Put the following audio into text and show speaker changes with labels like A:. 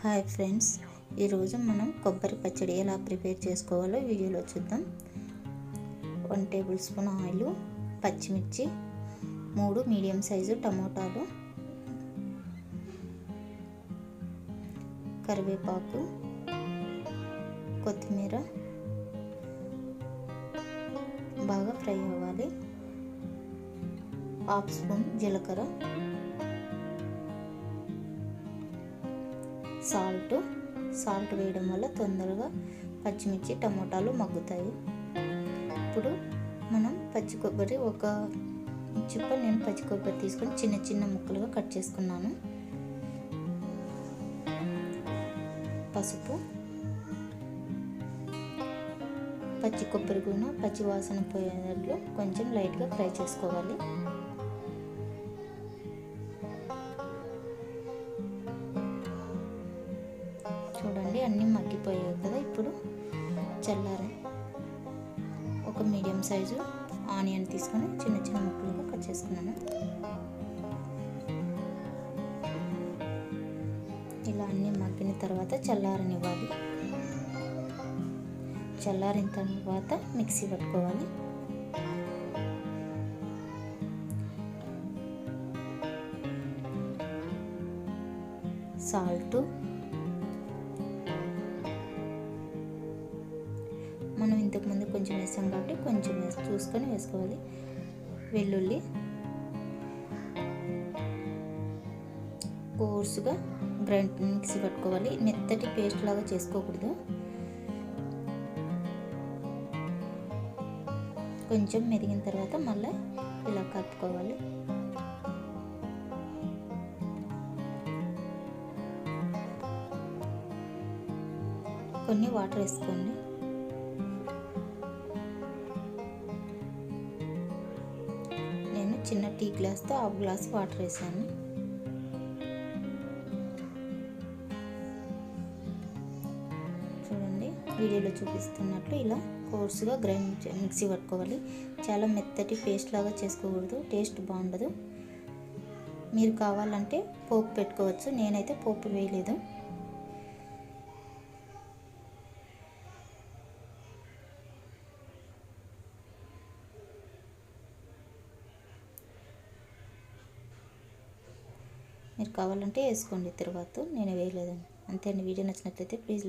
A: Hi friends, ఈరోజు మనం కొబ్బరి పచ్చడి ఎలా ప్రిపేర్ చేసుకోవాలో వీడియోలో చూద్దాం. 1 టేబుల్ స్పూన్ ఆయిల్, పచ్చిమిర్చి, 3 మీడియం సైజు టమోటాలు, కరివేపాకు, కొత్తిమీర బాగా ఫ్రై అవ్వాలి. 1/2 స్పూన్ జీలకర్ర, సాల్ట్ వేయడం వల్ల తొందరగా పచ్చిమిర్చి టమోటాలు మగ్గుతాయి. ఇప్పుడు మనం పచ్చి కొబ్బరి నేను పచ్చి కొబ్బరి తీసుకొని చిన్న చిన్న ముక్కలుగా కట్ చేసుకున్నాను. పసుపు, పచ్చి కొబ్బరి కూడా పచ్చి వాసన పోయేటట్లు కొంచెం లైట్గా ఫ్రై చేసుకోవాలి. చూడండి, అన్నీ మగ్గిపోయాయి కదా. ఇప్పుడు చల్లారి ఒక మీడియం సైజు ఆనియన్ తీసుకొని చిన్న చిన్న ముక్కలుగా కట్ చేసుకున్నాను. ఇలా అన్నీ మగ్గిన తర్వాత చల్లారనివ్వాలి. చల్లారిన తర్వాత మిక్సీ పట్టుకోవాలి. సాల్ట్, మనం ఇంతకుముందు కొంచెం వేసాం కాబట్టి కొంచెం చూసుకొని వేసుకోవాలి. వెల్లుల్లి కోర్సుగా మిక్సీ పట్టుకోవాలి. మెత్తటి పేస్ట్ లాగా చేసుకోకూడదు. కొంచెం మెదిగిన తర్వాత మళ్ళీ ఇలా కలుపుకోవాలి. కొన్ని వాటర్ వేసుకోండి. నేను చిన్న టీ గ్లాస్తో 1/2 గ్లాస్ వాటర్ వేసాను. చూడండి, వీడియోలో చూపిస్తున్నట్లు ఇలా కోర్సుగా మిక్సీ పట్టుకోవాలి. చాలా మెత్తటి పేస్ట్ లాగా చేసుకోకూడదు, టేస్ట్ బాగుండదు. మీరు కావాలంటే పోపు పెట్టుకోవచ్చు, నేనైతే పోపు వేయలేదు. మీరు కావాలంటే వేసుకోండి తర్వాత, నేను వేయలేదండి. అంతే అండి. వీడియో నచ్చినట్లయితే ప్లీజ్